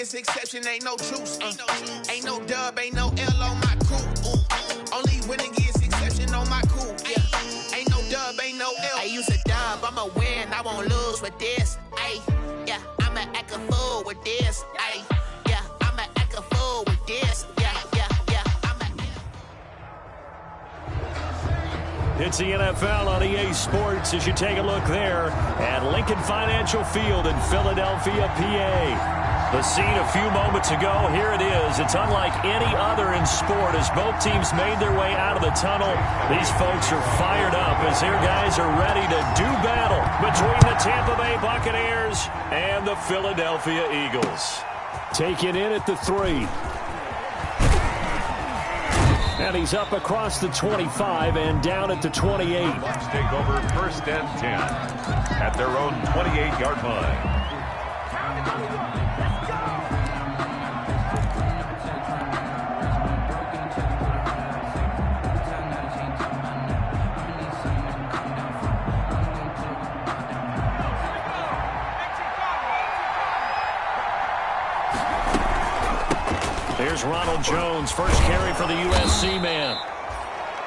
is exception, ain't no truce. Ain't no dub, ain't no L on my crew. Only winning is exception on my crew. Yeah. Ain't no dub, ain't no L. I use a dub, I'ma win, I won't lose with this. Ay, yeah, I'ma act a fool with this. Ay, yeah, I'ma act a fool with this. Yeah, yeah, yeah, It's the NFL on EA Sports as you take a look there at Lincoln Financial Field in Philadelphia, PA. The scene a few moments ago, here it is. It's unlike any other in sport as both teams made their way out of the tunnel. These folks are fired up as their guys are ready to do battle between the Tampa Bay Buccaneers and the Philadelphia Eagles. Taken in at the 3. And he's up across the 25 and down at the 28. Bucs take over 1st and 10 at their own 28-yard line. Here's Ronald Jones, first carry for the USC man.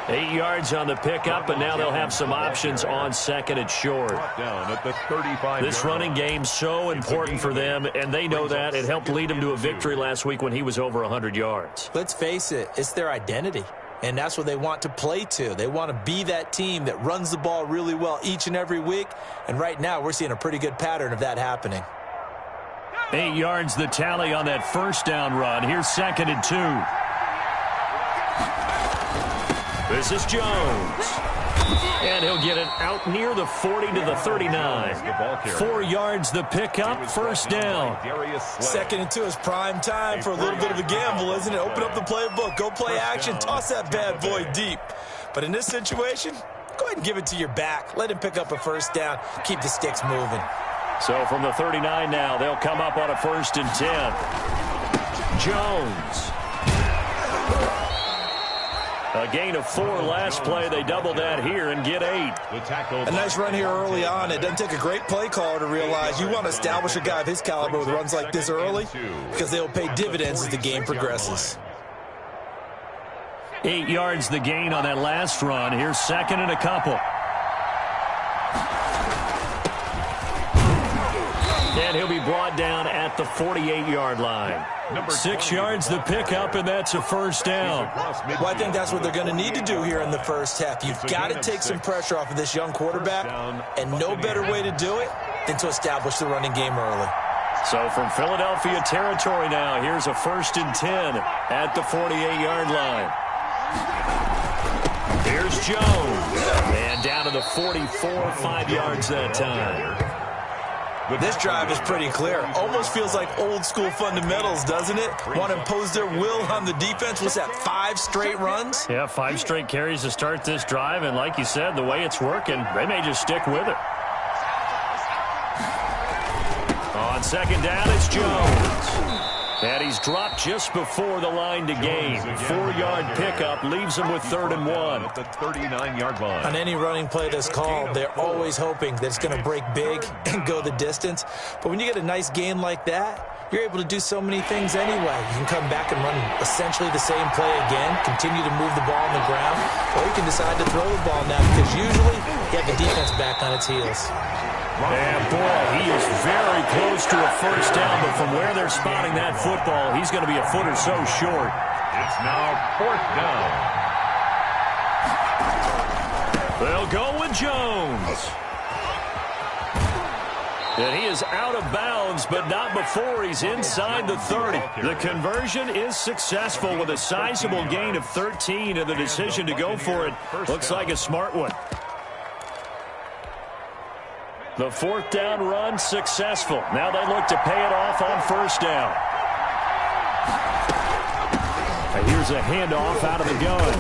8 yards on the pickup, and now they'll have some options on 2nd and short. Down at the 35. This running game so important for them, and they know that. It helped lead them to a victory last week when he was over 100 yards. Let's face it, it's their identity, and that's what they want to play to. They want to be that team that runs the ball really well each and every week, and right now we're seeing a pretty good pattern of that happening. 8 yards the tally on that first down run. Here's 2nd and 2. This is Jones. And he'll get it out near the 40 to the 39. 4 yards the pickup, first down. 2nd and 2 is prime time for a little bit of a gamble, isn't it? Open up the playbook, go play action, toss that bad boy deep. But in this situation, go ahead and give it to your back. Let him pick up a first down, keep the sticks moving. So from the 39 now, they'll come up on a 1st and 10. Jones. A gain of 4 last play. They double that here and get 8. A nice run here early on. It doesn't take a great play caller to realize you want to establish a guy of his caliber with runs like this early because they'll pay dividends as the game progresses. 8 yards the gain on that last run. Here's 2nd and a couple. And he'll be brought down at the 48-yard line. 6 yards the pickup, and that's a first down. Well, I think that's what they're going to need to do here in the first half. You've got to take some pressure off of this young quarterback, and no better way to do it than to establish the running game early. So from Philadelphia territory now, here's a 1st and 10 at the 48-yard line. Here's Jones. And down to the 44, 5 yards that time. This drive is pretty clear. Almost feels like old-school fundamentals, doesn't it? Want to impose their will on the defense. What's that, 5 straight runs? Yeah, 5 straight carries to start this drive. And like you said, the way it's working, they may just stick with it. On 2nd down, it's Jones. And he's dropped just before the line to gain. 4-yard pickup leaves him with 3rd and 1. At the 39-yard line. On any running play that's called, they're always hoping that it's going to break big and go the distance. But when you get a nice gain like that, you're able to do so many things anyway. You can come back and run essentially the same play again, continue to move the ball on the ground, or you can decide to throw the ball now because usually you have the defense back on its heels. And, boy, he is very close to a first down, but from where they're spotting that football, he's going to be a foot or so short. It's now 4th down. They'll go with Jones. And he is out of bounds, but not before he's inside the 30. The conversion is successful with a sizable gain of 13, and the decision to go for it looks like a smart one. The 4th down run successful. Now they look to pay it off on 1st down. And here's a handoff out of the gun.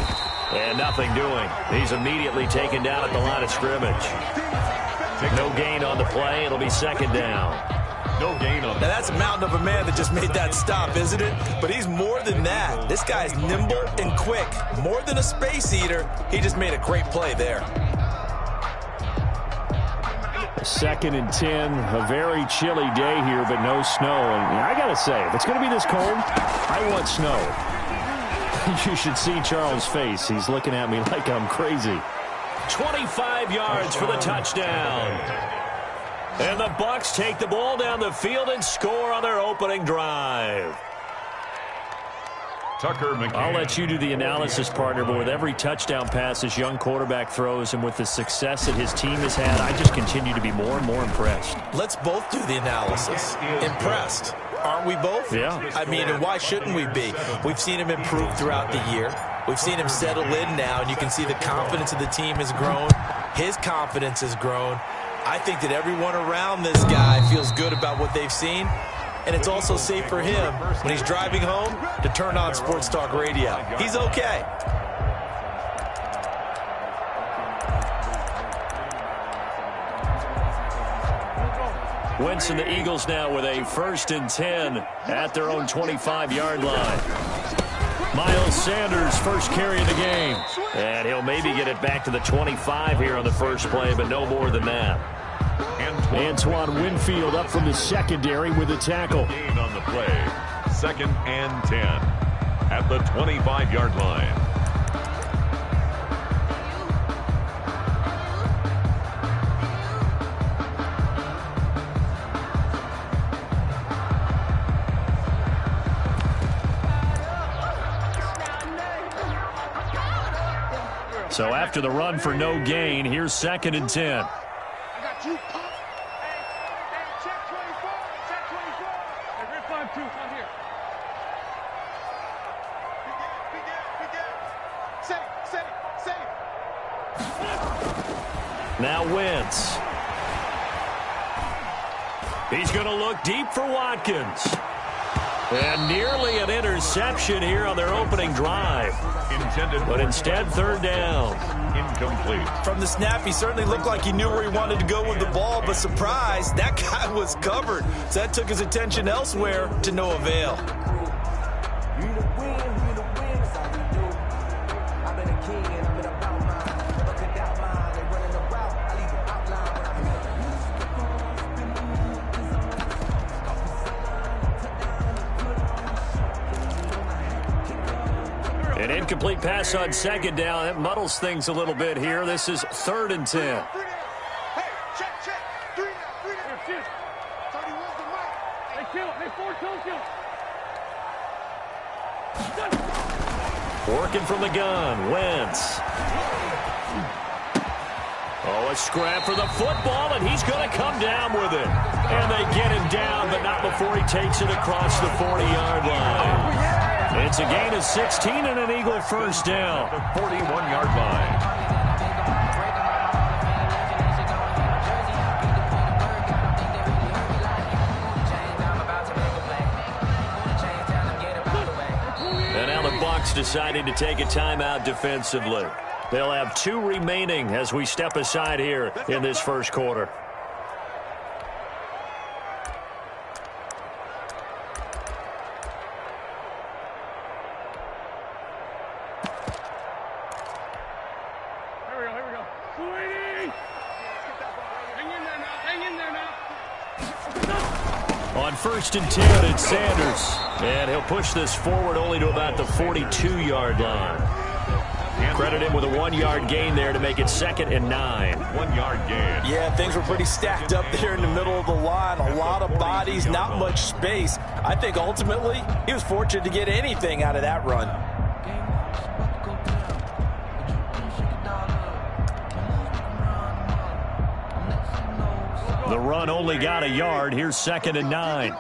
And nothing doing. He's immediately taken down at the line of scrimmage. No gain on the play. It'll be 2nd down. No gain on Now that's a mountain of a man that just made that stop, isn't it? But he's more than that. This guy's nimble and quick. More than a space eater, he just made a great play there. 2nd and 10. A very chilly day here, but no snow. And I got to say, if it's going to be this cold, I want snow. You should see Charles' face. He's looking at me like I'm crazy. 25 yards for the touchdown. And the Bucs take the ball down the field and score on their opening drive. Tucker McCann. I'll let you do the analysis, partner, but with every touchdown pass this young quarterback throws and with the success that his team has had, I just continue to be more and more impressed. Let's both do the analysis. Impressed. Aren't we both? Yeah. I mean, and why shouldn't we be? We've seen him improve throughout the year. We've seen him settle in now, and you can see the confidence of the team has grown. His confidence has grown. I think that everyone around this guy feels good about what they've seen. And it's also safe for him when he's driving home to turn on Sports Talk Radio. He's okay. Wentz and the Eagles now with a 1st and 10 at their own 25-yard line. Miles Sanders first carry of the game. And he'll maybe get it back to the 25 here on the first play, but no more than that. Antoine Winfield up from the secondary with a tackle. Gain on the play. 2nd and 10 at the 25-yard line. So after the run for no gain, here's 2nd and 10. Now Wentz. He's going to look deep for Watkins. And nearly an interception here on their opening drive. But instead, 3rd down. Incomplete. From the snap, he certainly looked like he knew where he wanted to go with the ball, but surprise, that guy was covered. So that took his attention elsewhere to no avail. An incomplete pass on 2nd down. That muddles things a little bit here. This is 3rd and 10. Working from the gun, Wentz. Oh, a scrap for the football, and he's going to come down with it. And they get him down, but not before he takes it across the 40-yard line. It's a gain of 16 and an Eagle first down. The 41-yard line. And now the Bucs deciding to take a timeout defensively. They'll have 2 remaining as we step aside here in this first quarter. On 1st and 10, it's Sanders. And he'll push this forward only to about the 42-yard line. Credit him with a 1-yard gain there to make it 2nd and 9. 1-yard gain. Yeah, things were pretty stacked up there in the middle of the line. A lot of bodies, not much space. I think ultimately he was fortunate to get anything out of that run. The run only got a yard. Here's 2nd and 9.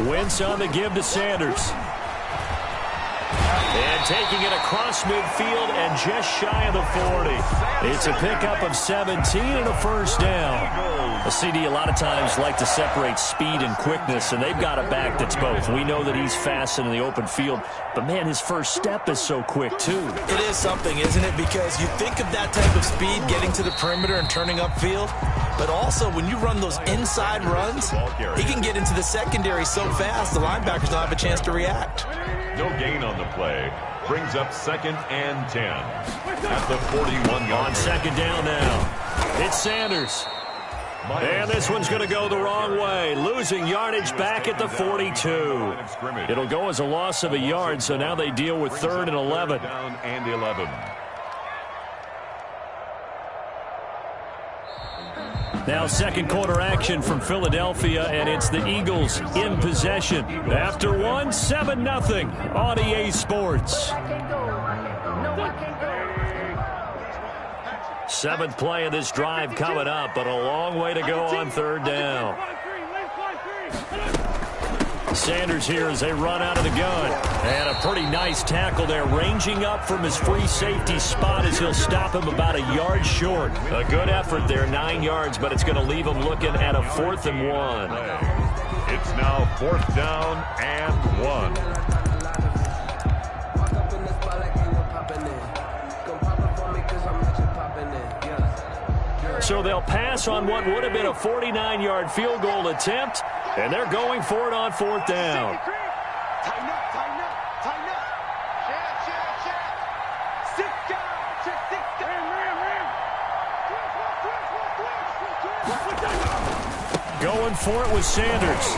Wentz on the give to Sanders. And taking it across midfield and just shy of the 40. It's a pickup of 17 and a first down. A CD a lot of times like to separate speed and quickness, and they've got a back that's both. We know that he's fast in the open field, but, man, his first step is so quick, too. It is something, isn't it? Because you think of that type of speed getting to the perimeter and turning upfield, but also when you run those inside runs, he can get into the secondary so fast the linebackers don't have a chance to react. No gain on the play. brings up 2nd and 10 at the 41-yard. On 2nd down now, it's Sanders. And this one's going to go the wrong way, losing yardage back at the 42. It'll go as a loss of a yard, so now they deal with 3rd and 11. Down and 11. Now second quarter action from Philadelphia, and it's the Eagles in possession. After one, 7-0 on EA Sports. 7th play of this drive coming up, but a long way to go on 3rd down. Sanders here as they run out of the gun. And a pretty nice tackle there, ranging up from his free safety spot as he'll stop him about a yard short. A good effort there, 9 yards, but it's going to leave him looking at a 4th and 1. It's now 4th down and 1. So they'll pass on what would have been a 49-yard field goal attempt, and they're going for it on 4th down. Going for it with Sanders.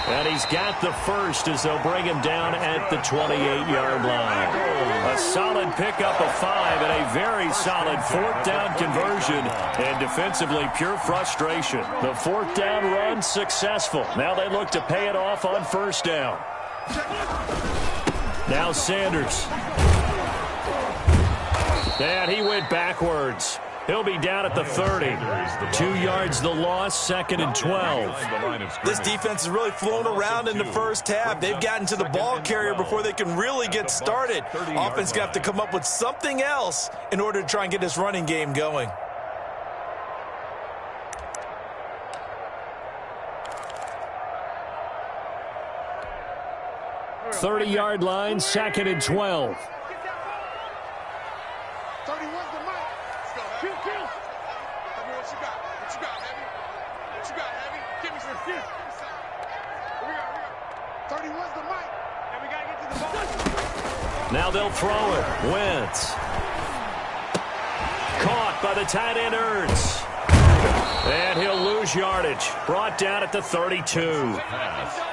And he's got the first as they'll bring him down at the 28-yard line. A solid pickup of 5 and a very solid 4th down conversion. And defensively, pure frustration. The 4th down run successful. Now they look to pay it off on 1st down. Now Sanders. And he went backwards. He'll be down at the 30. 2 yards the loss, 2nd and 12. This defense has really flown around in the first half. They've gotten to the ball carrier before they can really get started. Offense going to have to come up with something else in order to try and get this running game going. .30-yard line, 2nd and 12. Now they'll throw it. Wentz. Caught by the tight end Ertz. And he'll lose yardage. Brought down at the 32.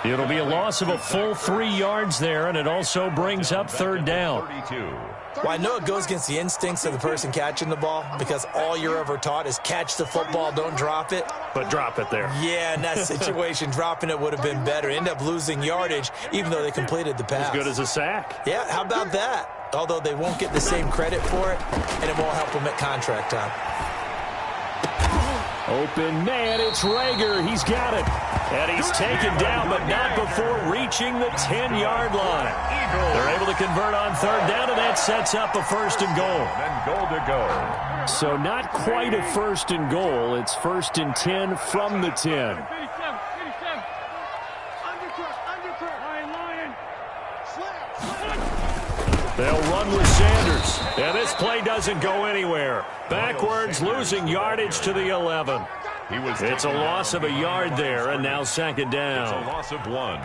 It'll be a loss of a full 3 yards there, and it also brings up 3rd down. Well, I know it goes against the instincts of the person catching the ball because all you're ever taught is catch the football, don't drop it. But drop it there. Yeah, in that situation, dropping it would have been better. End up losing yardage, even though they completed the pass. As good as a sack. Yeah, how about that? Although they won't get the same credit for it, and it won't help them at contract time. Open man, it's Rager. He's got it. And he's taken down, but not before reaching the 10-yard line. They're able to convert on 3rd down, and that sets up a 1st and goal. And goal to go. So not quite a 1st and goal. It's 1st and 10 from the 10. They'll run with Sanders. And this play doesn't go anywhere. Backwards, losing yardage to the 11. It's a loss of a yard there, and now 2nd down. It's a loss of 1.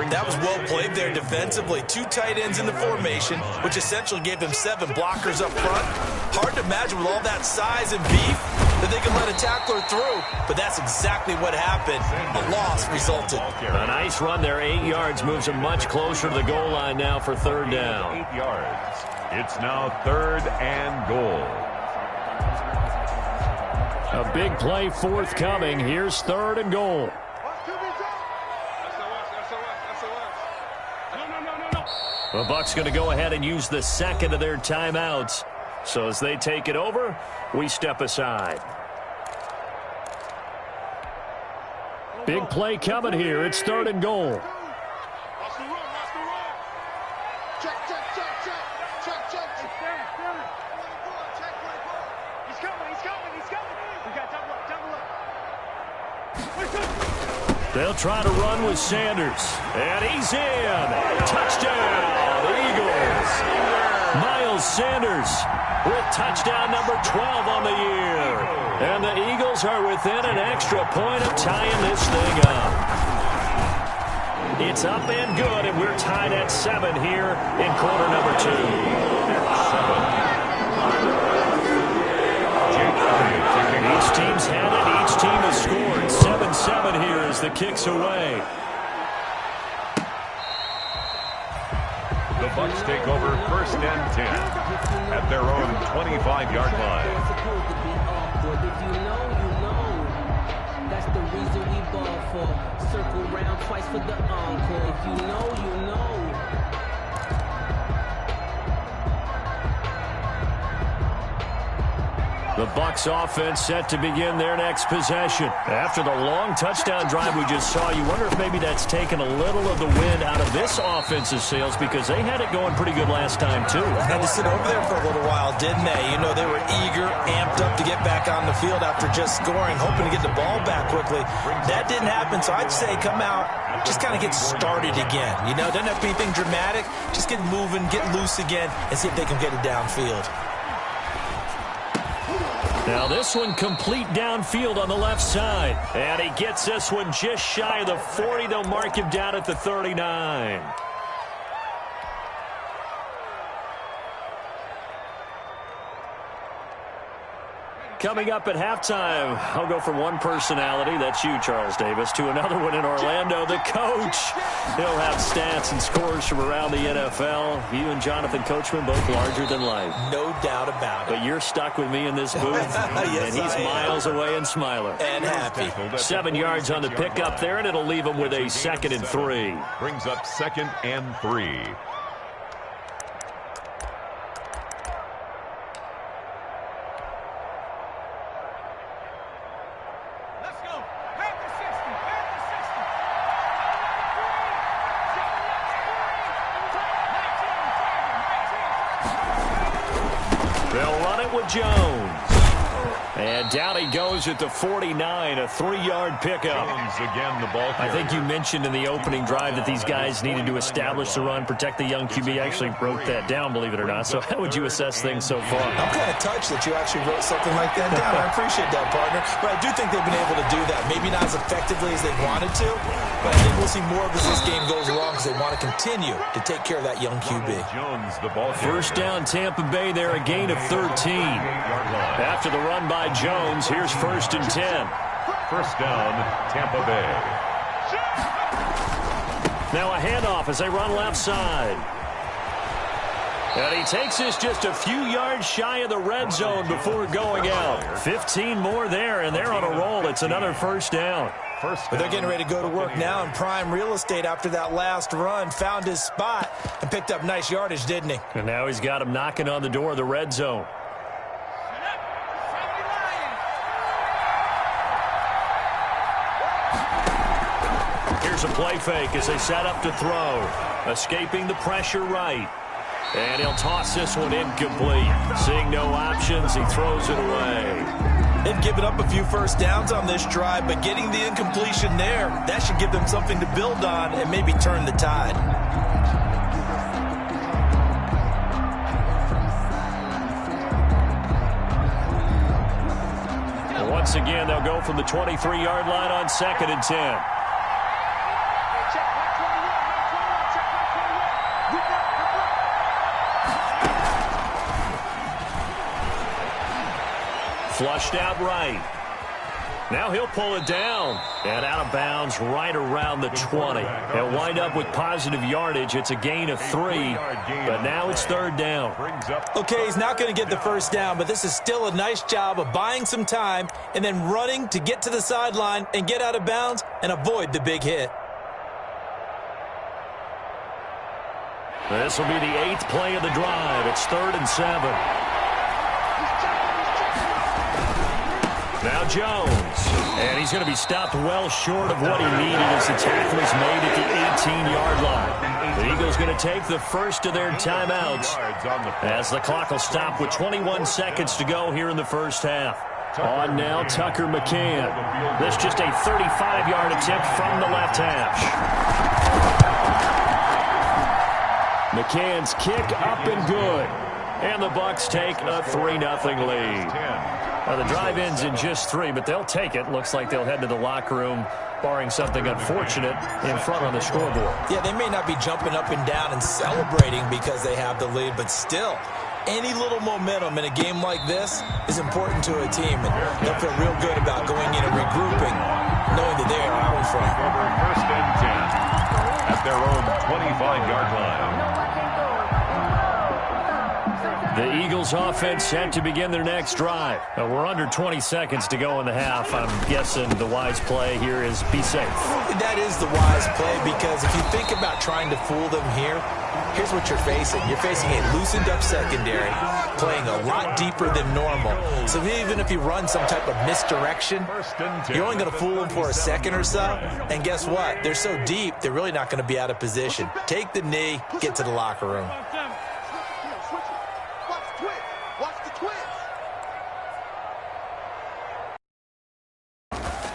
That was well played there defensively. 2 tight ends in the formation, which essentially gave them 7 blockers up front. Hard to imagine with all that size and beef that they could let a tackler through, but that's exactly what happened. A loss resulted. A nice run there, 8 yards, moves them much closer to the goal line now for 3rd down. 8 yards. It's now 3rd and goal. A big play forthcoming. Here's 3rd and goal. The Bucs going to go ahead and use the 2nd of their timeouts. So as they take it over, we step aside. Big play coming here. It's 3rd and goal. They'll try to run with Sanders. And he's in. Touchdown, Eagles. Miles Sanders with touchdown number 12 on the year. And the Eagles are within an extra point of tying this thing up. It's up and good, and we're tied at 7 here in quarter number 2. Each team's had it. Each team has scored. 7-7 here as the kick's away. The Bucs take over 1st and 10 at their own 25-yard line. If you know, you know. That's the reason we ball for. Circle round twice for the encore. If you know, you know. The Bucs offense set to begin their next possession. After the long touchdown drive we just saw, you wonder if maybe that's taken a little of the wind out of this offense's sails, because they had it going pretty good last time, too. Had to sit over there for a little while, didn't they? You know, they were eager, amped up to get back on the field after just scoring, hoping to get the ball back quickly. That didn't happen, so I'd say come out, just kind of get started again. You know, doesn't have to be anything dramatic. Just get moving, get loose again, and see if they can get it downfield. Now this one complete downfield on the left side. And he gets this one just shy of the 40. They'll mark him down at the 39. Coming up at halftime, I'll go from one personality, that's you, Charles Davis, to another one in Orlando, the coach. He'll have stats and scores from around the NFL. You and Jonathan Coachman both larger than life. No doubt about it. But you're stuck with me in this booth, yes, and he's miles away and smiling. And happy. 7 yards on the pickup there, and it'll leave him with a 2nd and 3. Brings up 2nd and 3. Jones. And down he goes at the 49, a 3-yard pickup. Again, the ball I think you mentioned in the opening drive that these guys needed to establish the run, protect the young QB. I actually wrote that down, believe it or not. So how would you assess things so far? I'm kind of touched that you actually wrote something like that down. I appreciate that, partner. But I do think they've been able to do that. Maybe not as effectively as they wanted to, but I think we'll see more of as this game goes along because they want to continue to take care of that young QB. Jones, the ball. First down, Tampa Bay there, a gain of 13. After the run by Jones, here's 1st and 10. First down, Tampa Bay. Now a handoff as they run left side. And he takes this just a few yards shy of the red zone before going out. 15 more there, and they're on a roll. It's another first down. But they're getting ready to go to work now in prime real estate after that last run. Found his spot and picked up nice yardage, didn't he? And now he's got him knocking on the door of the red zone. Here's a play fake as they set up to throw. Escaping the pressure right. And he'll toss this one incomplete. Seeing no options, he throws it away. They've given up a few first downs on this drive, but getting the incompletion there, that should give them something to build on and maybe turn the tide. Once again, they'll go from the 23-yard line on 2nd and 10. Flushed out right. Now he'll pull it down. And out of bounds right around the 20. They'll wind up with positive yardage. It's a gain of 3. But now it's 3rd down. Okay, he's not going to get the first down, but this is still a nice job of buying some time and then running to get to the sideline and get out of bounds and avoid the big hit. This will be the 8th play of the drive. It's 3rd and 7. Now Jones, and he's going to be stopped well short of what he needed as the tackle is made at the 18-yard line. The Eagles going to take the first of their timeouts as the clock will stop with 21 seconds to go here in the first half. On now, Tucker McCann. This just a 35-yard attempt from the left hash. McCann's kick up and good. And the Bucs take a 3-0 lead. Now, the drive ends in just 3, but they'll take it. Looks like they'll head to the locker room barring something unfortunate in front on the scoreboard. Yeah, they may not be jumping up and down and celebrating because they have the lead, but still, any little momentum in a game like this is important to a team, and they'll feel real good about going in and regrouping, knowing that they are out in front. Over 1st and 10 at their own 25-yard line. The Eagles offense set to begin their next drive. We're under 20 seconds to go in the half. I'm guessing the wise play here is be safe. That is the wise play, because if you think about trying to fool them here, here's what you're facing. You're facing a loosened up secondary, playing a lot deeper than normal. So even if you run some type of misdirection, you're only going to fool them for a second or so. And guess what? They're so deep, they're really not going to be out of position. Take the knee, get to the locker room.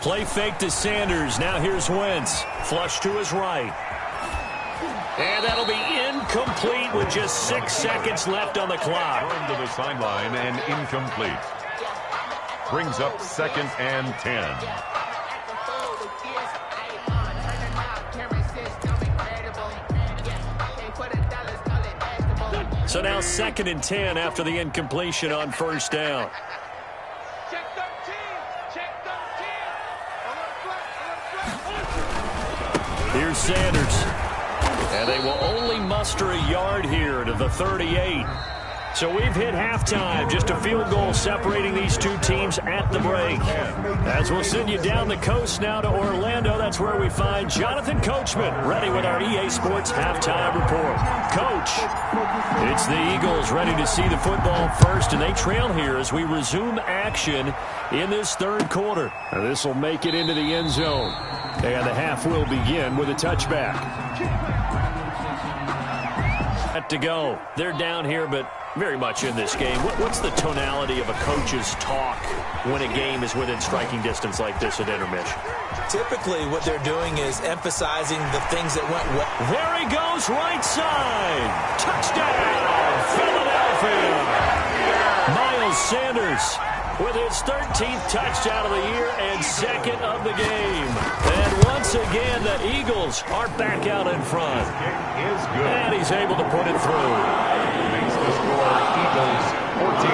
Play fake to Sanders. Now here's Wentz. Flush to his right. And that'll be incomplete with just 6 seconds left on the clock. Thrown to the sideline and incomplete. Brings up 2nd and 10. So now 2nd and 10 after the incompletion on 1st down. Here's Sanders. And they will only muster a yard here to the 38. So we've hit halftime. Just a field goal separating these two teams at the break. As we'll send you down the coast now to Orlando, that's where we find Jonathan Coachman ready with our EA Sports Halftime Report. Coach, it's the Eagles ready to see the football first, and they trail here as we resume action in this 3rd quarter. Now this will make it into the end zone. And the half will begin with a touchback. To go. They're down here, but very much in this game. What's the tonality of a coach's talk when a game is within striking distance like this at intermission? Typically, what they're doing is emphasizing the things that went well. There he goes, right side. Touchdown, Philadelphia. Miles Sanders with his 13th touchdown of the year and 2nd of the game. And once again, the Eagles are back out in front. Kick is good. And he's able to put it through. Makes the score Eagles 14.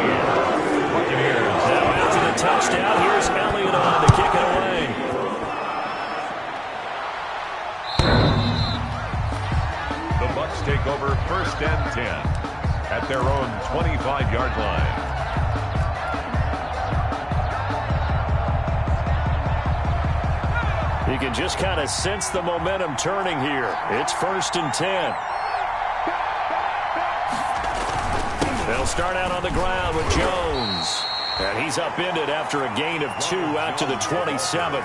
Buccaneers. Now after the touchdown, here's Elliott on to kick it away. The Bucs take over 1st and 10 at their own 25-yard line. You can just kind of sense the momentum turning here. It's 1st and 10. They'll start out on the ground with Jones. And he's upended after a gain of 2 out to the 27.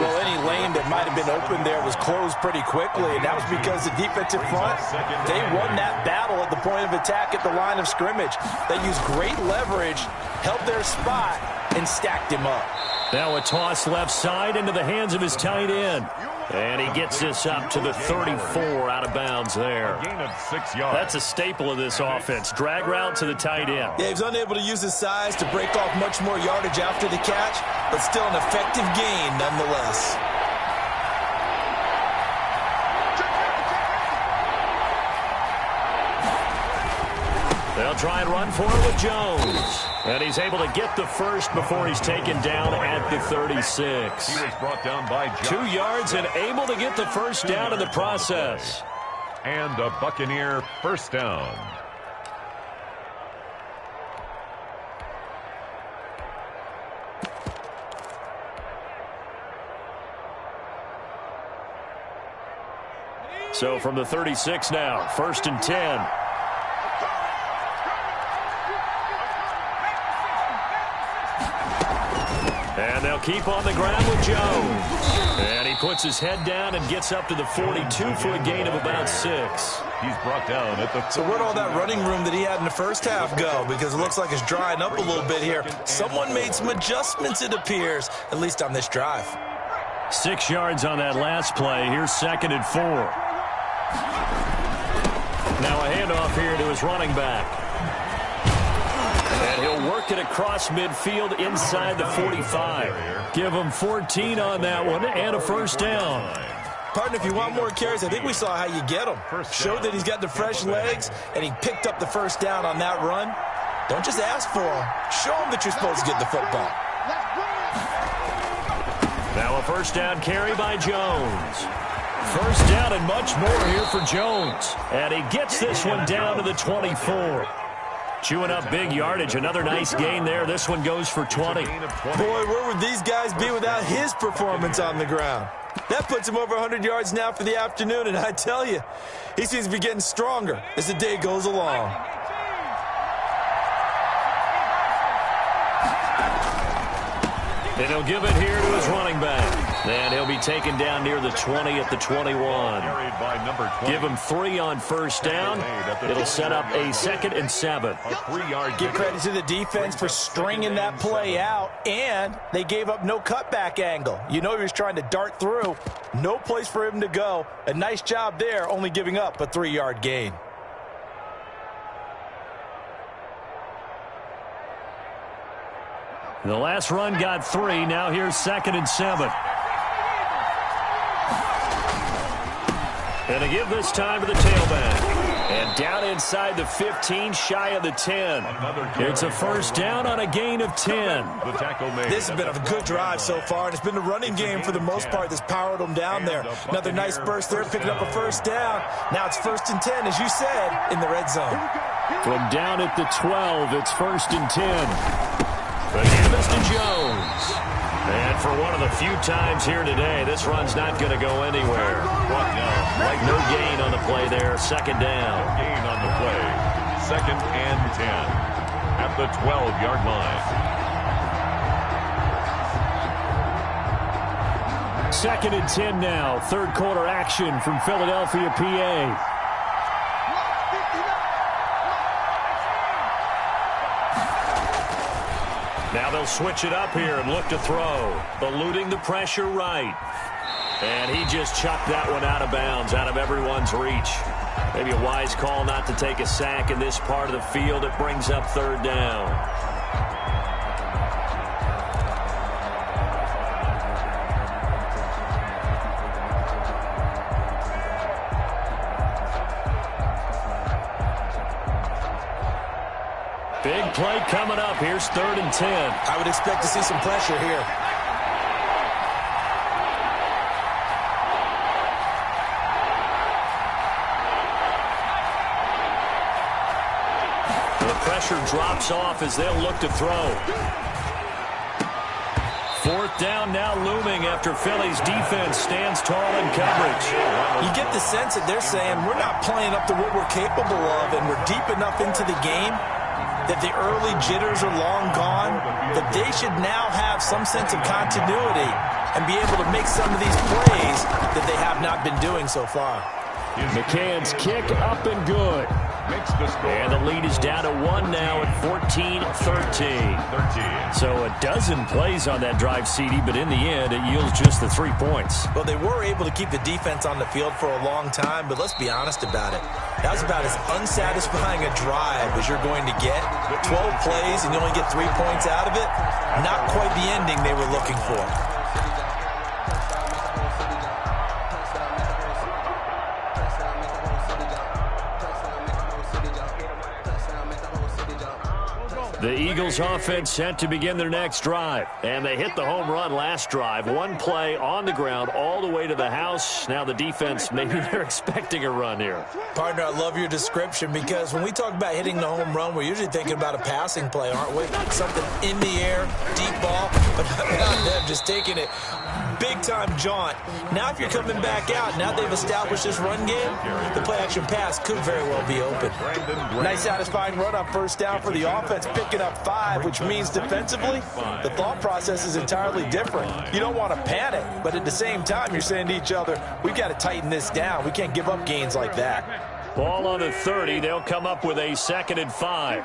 Well, any lane that might have been open there was closed pretty quickly, and that was because the defensive front, they won that battle at the point of attack at the line of scrimmage. They used great leverage, held their spot, and stacked him up. Now a toss left side into the hands of his tight end. And he gets this up to the 34 out of bounds there. A gain of 6 yards. That's a staple of this offense. Drag route to the tight end. Yeah, he's unable to use his size to break off much more yardage after the catch, but still an effective gain nonetheless. They'll try and run for it with Jones. And he's able to get the first before he's taken down at the 36. He was brought down by Josh. 2 yards and able to get the first down in the process. And a Buccaneer first down. So from the 36 now, 1st and 10. And they'll keep on the ground with Jones. And he puts his head down and gets up to the 42 for a gain of about 6. He's brought down at the... So where'd all that running room that he had in the first half go? Because it looks like it's drying up a little bit here. Someone made some adjustments, it appears, at least on this drive. 6 yards on that last play. Here's 2nd and 4. Now a handoff here to his running back. And he'll work it across midfield inside the 45. Give him 14 on that one and a first down. Partner, if you want more carries, I think we saw how you get them. Showed that he's got the fresh legs, and he picked up the first down on that run. Don't just ask for them. Show them that you're supposed to get the football. Now a first down carry by Jones. First down and much more here for Jones. And he gets this one down to the 24. Chewing up big yardage. Another nice gain there. This one goes for 20. Boy, where would these guys be without his performance on the ground? That puts him over 100 yards now for the afternoon, and I tell you, he seems to be getting stronger as the day goes along. And he'll give it here to his running back. And he'll be taken down near the 20 at the 21. Give him 3 on first down. It'll set up a 2nd and 7. Give credit to the defense for stringing that play out, and they gave up no cutback angle. You know he was trying to dart through. No place for him to go. A nice job there, only giving up a 3-yard gain. The last run got 3. Now here's 2nd and 7. And to give this time to the tailback. And down inside the 15, shy of the 10. It's a first down on a gain of 10. This has been a good drive so far, and it's been the running game for the most part that's powered them down there. Another nice burst there, picking up a first down. Now it's 1st and 10, as you said, in the red zone. From down at the 12, it's 1st and 10. The give is to Jones. And for one of the few times here today, this run's not going to go anywhere. No gain on the play there. 2nd down. No gain on the play. 2nd and 10 at the 12-yard line. 2nd and 10 now. 3rd quarter action from Philadelphia, PA. Now they'll switch it up here and look to throw. Eluding the pressure right. And he just chucked that one out of bounds, out of everyone's reach. Maybe a wise call not to take a sack in this part of the field. It brings up 3rd down. Big play coming up. Here's 3rd and 10. I would expect to see some pressure here. The pressure drops off as they'll look to throw. 4th down now looming after Philly's defense stands tall in coverage. You get the sense that they're saying we're not playing up to what we're capable of, and we're deep enough into the game that the early jitters are long gone, that they should now have some sense of continuity and be able to make some of these plays that they have not been doing so far. McCann's kick up and good. And the lead is down to 1 now at 14-13. So a dozen plays on that drive, CD, but in the end, it yields just the 3 points. Well, they were able to keep the defense on the field for a long time, but let's be honest about it. That was about as unsatisfying a drive as you're going to get. 12 plays and you only get 3 points out of it. Not quite the ending they were looking for. The Eagles offense set to begin their next drive. And they hit the home run last drive. 1 play on the ground all the way to the house. Now the defense, maybe they're expecting a run here. Partner, I love your description because when we talk about hitting the home run, we're usually thinking about a passing play, aren't we? Something in the air, deep ball, but not them just taking it. Big-time jaunt. Now if you're coming back out, now they've established this run game, the play-action pass could very well be open. Nice satisfying run on first down for the offense, picking up 5, which means defensively, the thought process is entirely different. You don't want to panic, but at the same time, you're saying to each other, we've got to tighten this down. We can't give up gains like that. Ball on the 30. They'll come up with a 2nd and 5.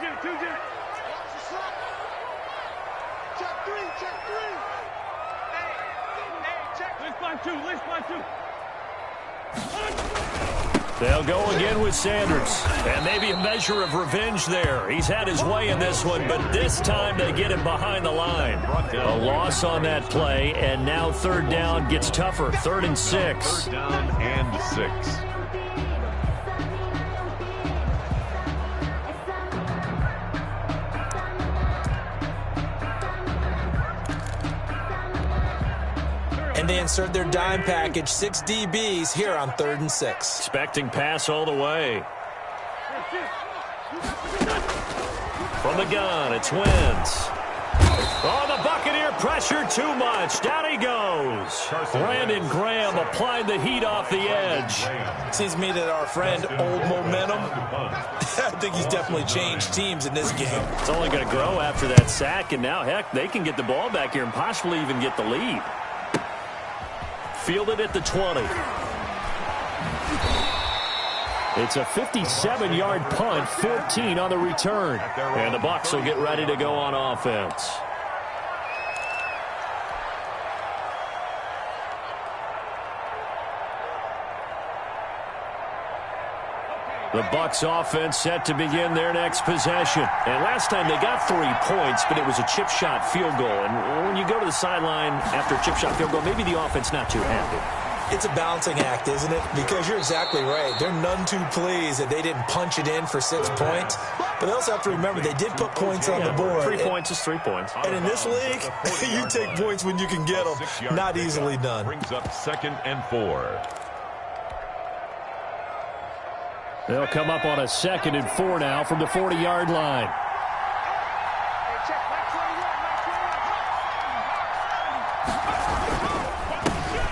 They'll go again with Sanders. And maybe a measure of revenge there. He's had his way in this one, but this time they get him behind the line. A loss on that play, and now third down gets tougher. 3rd and 6. 3rd down and 6. And they insert their dime package, 6 DBs here on 3rd and 6. Expecting pass all the way. From the gun, it's Wentz. Oh, the Buccaneer pressure too much. Down he goes. Brandon Graham applied the heat off the edge. Seems to me that our friend, Old Momentum, I think he's definitely changed teams in this game. It's only going to grow after that sack, and now, heck, they can get the ball back here and possibly even get the lead. Fielded at the 20. It's a 57-yard punt, 14 on the return. And the Bucs will get ready to go on offense. The Bucs offense set to begin their next possession. And last time they got 3 points, but it was a chip shot field goal. And when you go to the sideline after a chip shot field goal, maybe the offense not too happy. It's a balancing act, isn't it? Because you're exactly right. They're none too pleased that they didn't punch it in for 6 points. But they also have to remember they did put points on the board. 3 points is 3 points. And in this league, you take points when you can get them. Not easily done. Brings up 2nd and 4. They'll come up on a 2nd and 4 now from the 40-yard line.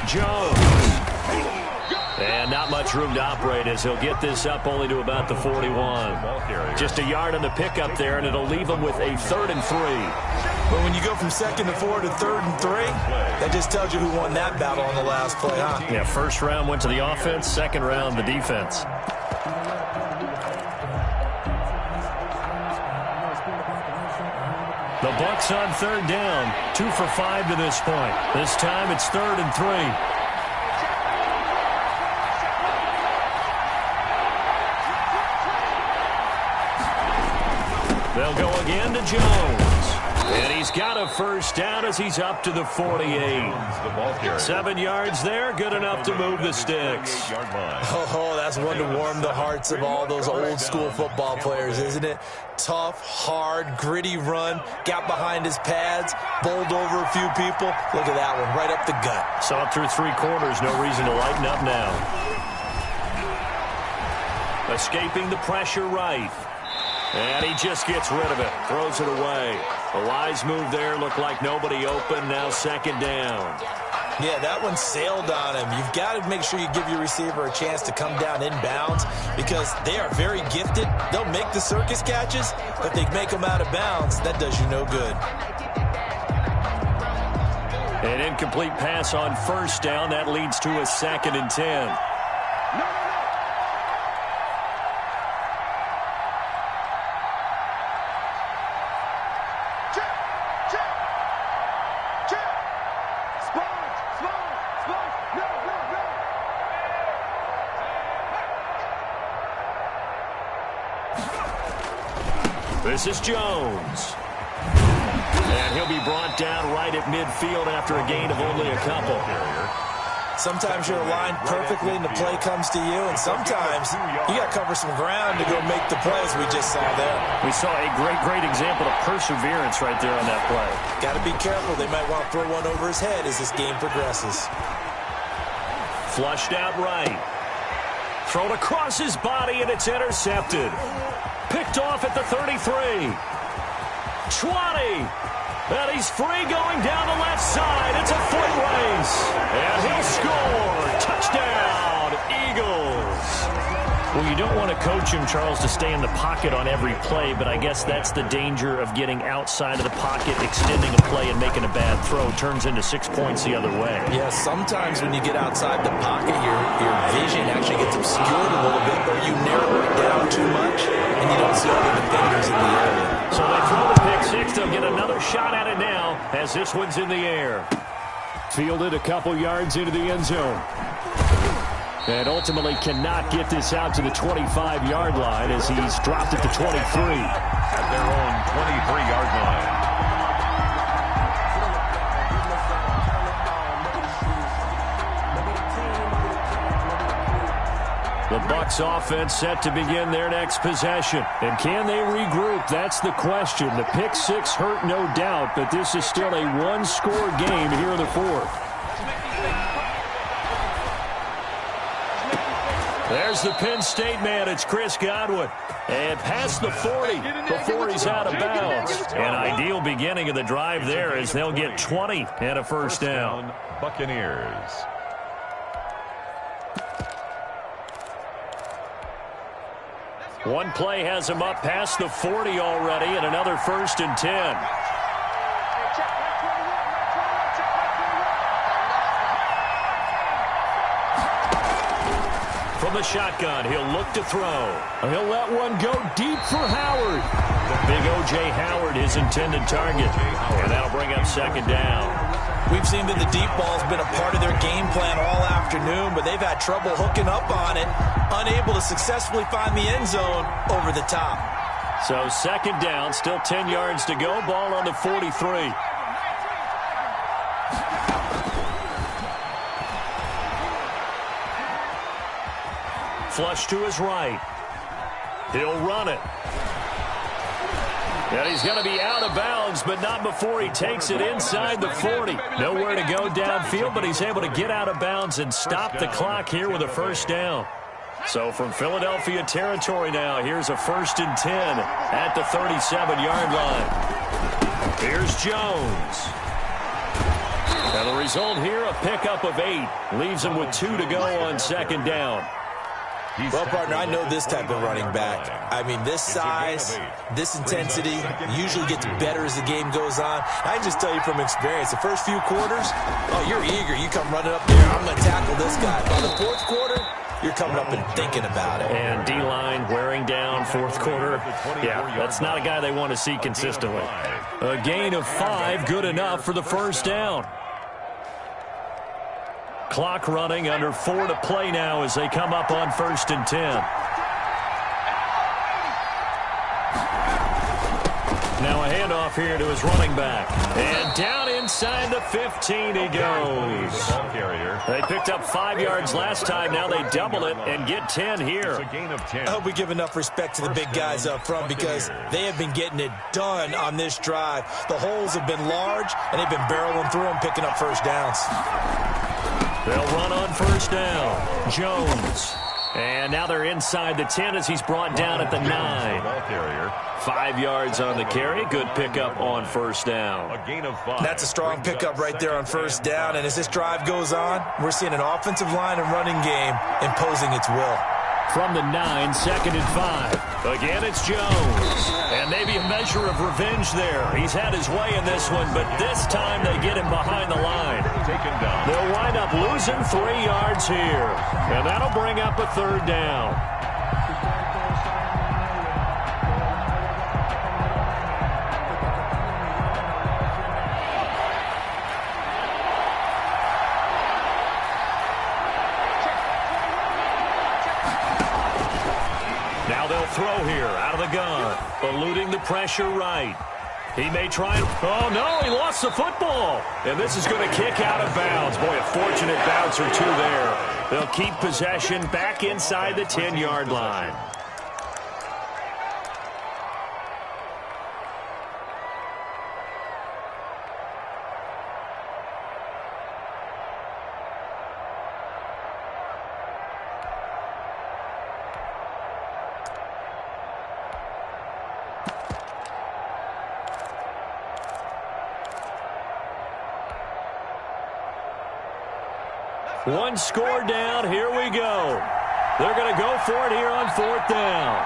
Jones. And not much room to operate as he'll get this up only to about the 41. Just a yard on the pickup there, and it'll leave him with a 3rd and 3. But when you go from 2nd and 4 to 3rd and 3, that just tells you who won that battle on the last play, huh? Yeah, first round went to the offense, second round the defense. The Bucs on 3rd down, 2 for 5 to this point. This time it's 3rd and 3. They'll go again to Jones. And he's got a first down as he's up to the 48. 7 yards there, good enough to move the sticks. Oh, that's one to warm the hearts of all those old school football players, isn't it? Tough, hard, gritty run, got behind his pads, bowled over a few people. Look at that one, right up the gut. Saw it through 3 quarters, no reason to lighten up now. Escaping the pressure right. And he just gets rid of it, throws it away. A wise move there, looked like nobody open, now 2nd down. Yeah, that one sailed on him. You've got to make sure you give your receiver a chance to come down inbounds because they are very gifted. They'll make the circus catches, but they make them out of bounds. That does you no good. An incomplete pass on 1st down. That leads to a 2nd and 10. This is Jones. And he'll be brought down right at midfield after a gain of only a couple. Sometimes you're aligned perfectly and the play comes to you, and sometimes you got to cover some ground to go make the plays we just saw there. We saw a great example of perseverance right there on that play. Got to be careful. They might want to throw one over his head as this game progresses. Flushed out right. Thrown across his body, and it's intercepted. Picked off at the 33. 20. And he's free going down the left side. It's a foot race. And he'll score. Touchdown, Eagles. Well, you don't want to coach him, Charles, to stay in the pocket on every play, but I guess that's the danger of getting outside of the pocket, extending a play, and making a bad throw. Turns into 6 points the other way. Yeah, sometimes when you get outside the pocket, your vision actually gets obscured a little bit, or you narrow it down too much, and you don't see all the defenders in the area. So they throw the pick six. They'll get another shot at it now as this one's in the air. Fielded a couple yards into the end zone. And ultimately cannot get this out to the 25-yard line as he's dropped it to 23. At their own 23-yard line. The Bucs offense set to begin their next possession. And can they regroup? That's the question. The pick six hurt, no doubt, but this is still a one-score game here in the fourth. There's the Penn State man. It's Chris Godwin. And past the 40 before he's out of bounds. An ideal beginning of the drive there as they'll get 20 and a first down. Buccaneers. One play has him up past the 40 already, and another 1st and 10. From the shotgun, he'll look to throw. He'll let one go deep for Howard. Big O.J. Howard, his intended target. And that'll bring up 2nd down. We've seen that the deep ball's been a part of their game plan all afternoon, but they've had trouble hooking up on it, unable to successfully find the end zone over the top. So 2nd down, still 10 yards to go, ball on the 43. Flush to his right. He'll run it. And he's going to be out of bounds, but not before he takes it inside the 40. Nowhere to go downfield, but he's able to get out of bounds and stop the clock here with a 1st down. So from Philadelphia territory now, here's a 1st and 10 at the 37-yard line. Here's Jones. And the result here, a pickup of 8. Leaves him with 2 to go on 2nd down. Well, partner, I know this type of running back. I mean, this size, this intensity usually gets better as the game goes on. I can just tell you from experience, the first few quarters, oh, you're eager. You come running up there, I'm going to tackle this guy. By the 4th quarter, you're coming up and thinking about it. And D-line wearing down 4th quarter. Yeah, that's not a guy they want to see consistently. A gain of 5, good enough for the 1st down. Clock running, under 4 to play now as they come up on 1st and 10. Now a handoff here to his running back. And down inside the 15 he goes. They picked up 5 yards last time. Now they double it and get 10 here. I hope we give enough respect to the big guys up front because they have been getting it done on this drive. The holes have been large, and they've been barreling through them, picking up 1st downs. They'll run on 1st down. Jones. And now they're inside the 10 as he's brought down at the 9. 5 yards on the carry. Good pickup on 1st down. A gain of 5. That's a strong pickup right there on 1st down. And as this drive goes on, we're seeing an offensive line and running game imposing its will. From the 9, 2nd and 5. Again, it's Jones. And maybe a measure of revenge there. He's had his way in this one, but this time they get him behind the line. Taken down. They'll wind up losing 3 yards here. And that'll bring up a 3rd down. Now they'll throw here out of the gun. Eluding the pressure right. He may try and... Oh, no, he lost the football. And this is going to kick out of bounds. Boy, a fortunate bounce or 2 there. They'll keep possession back inside the 10-yard line. One score down. Here we go. They're going to go for it here on 4th down.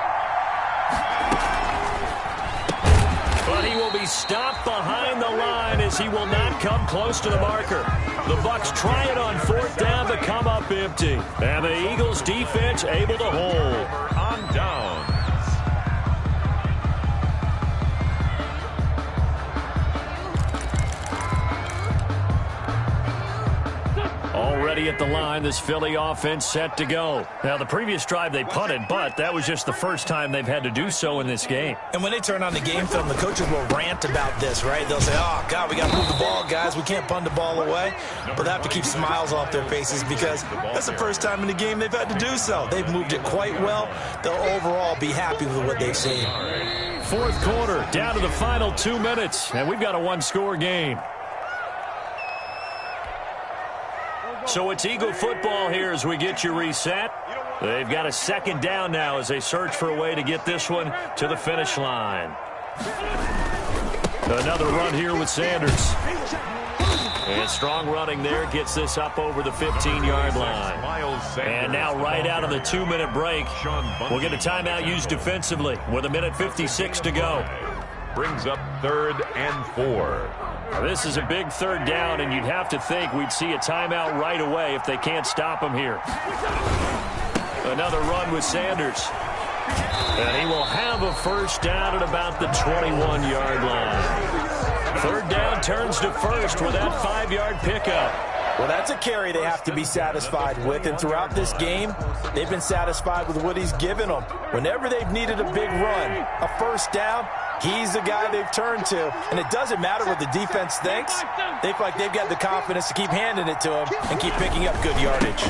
But he will be stopped behind the line as he will not come close to the marker. The Bucs try it on 4th down to come up empty. And the Eagles defense able to hold. On down. Already at the line, this Philly offense set to go. Now, the previous drive they punted, but that was just the first time they've had to do so in this game. And when they turn on the game film, the coaches will rant about this, right? They'll say, oh, God, we got to move the ball, guys. We can't punt the ball away. But they have to keep smiles off their faces because that's the first time in the game they've had to do so. They've moved it quite well. They'll overall be happy with what they've seen. Fourth quarter, down to the final 2 minutes, and we've got a one-score game. So it's Eagle football here as we get you reset. They've got a second down now as they search for a way to get this one to the finish line. Another run here with Sanders. And strong running there gets this up over the 15-yard line. And now right out of the 2-minute break, we'll get a timeout used defensively with 1:56 to go. Brings up 3rd and 4. This is a big third down, and you'd have to think we'd see a timeout right away if they can't stop him here. Another run with Sanders. And he will have a first down at about the 21-yard line. Third down turns to first with that 5-yard pickup. Well, that's a carry they have to be satisfied with, and throughout this game, they've been satisfied with what he's given them. Whenever they've needed a big run, a first down, he's the guy they've turned to, and it doesn't matter what the defense thinks. They feel like they've got the confidence to keep handing it to him and keep picking up good yardage.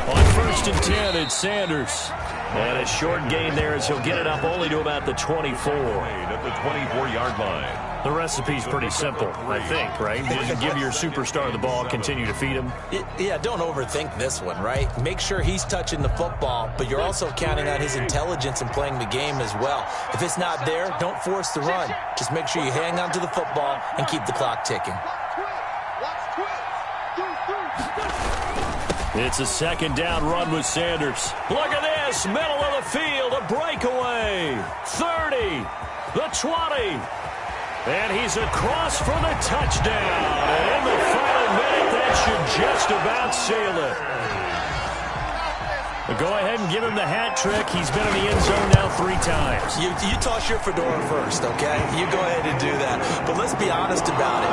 On 1st and 10, it's Sanders. And a short gain there as he'll get it up only to about the 24. At the 24-yard line. The recipe's pretty simple, I think, right? Just give your superstar the ball, continue to feed him. Yeah, don't overthink this one, right? Make sure he's touching the football, but you're also counting on his intelligence in playing the game as well. If it's not there, don't force the run. Just make sure you hang on to the football and keep the clock ticking. It's a second down run with Sanders. Look at this, middle of the field, a breakaway. 30, the 20. And he's across for the touchdown. And in the final minute, that should just about seal it. But go ahead and give him the hat trick. He's been in the end zone now 3 times. You toss your fedora first, okay? You go ahead and do that. But let's be honest about it.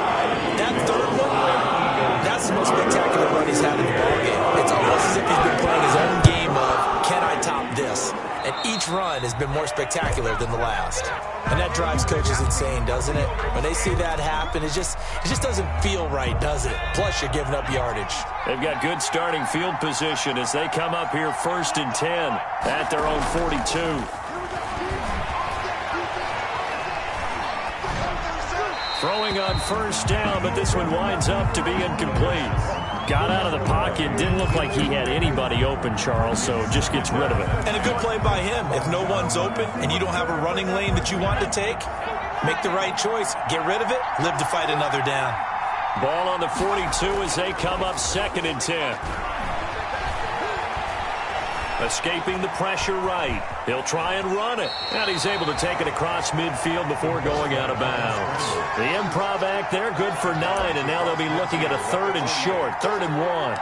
That third one, that's the most spectacular run he's had in the ballgame. It's almost as if he's been playing his own game of, can I top this? And each run has been more spectacular than the last. And that drives coaches insane, doesn't it? When they see that happen, it just doesn't feel right, does it? Plus, you're giving up yardage. They've got good starting field position as they come up here 1st and 10 at their own 42. Throwing on first down, but this one winds up to be incomplete. Got out of the pocket, didn't look like he had anybody open, Charles, so just gets rid of it. And a good play by him. If no one's open and you don't have a running lane that you want to take, make the right choice. Get rid of it, live to fight another down. Ball on the 42 as they come up 2nd and 10. Escaping the pressure right. He'll try and run it. And he's able to take it across midfield before going out of bounds. The improv act there, good for 9, and now they'll be looking at a 3rd and short, 3rd and 1.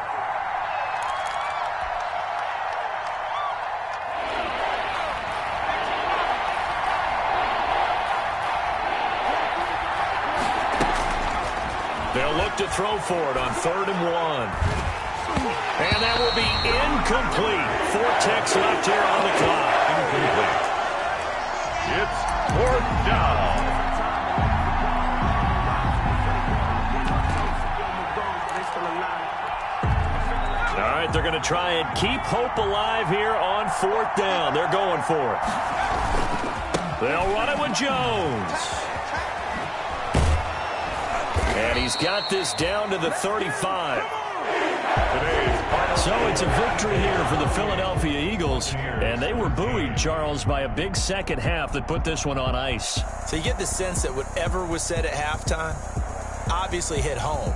They'll look to throw for it on 3rd and 1. And that will be incomplete. 4 ticks left here on the clock. Incomplete. It's 4th down. All right, they're going to try and keep hope alive here on 4th down. They're going for it. They'll run it with Jones. And he's got this down to the 35. So it's a victory here for the Philadelphia Eagles, and they were buoyed, Charles, by a big second half that put this one on ice. So you get the sense that whatever was said at halftime obviously hit home.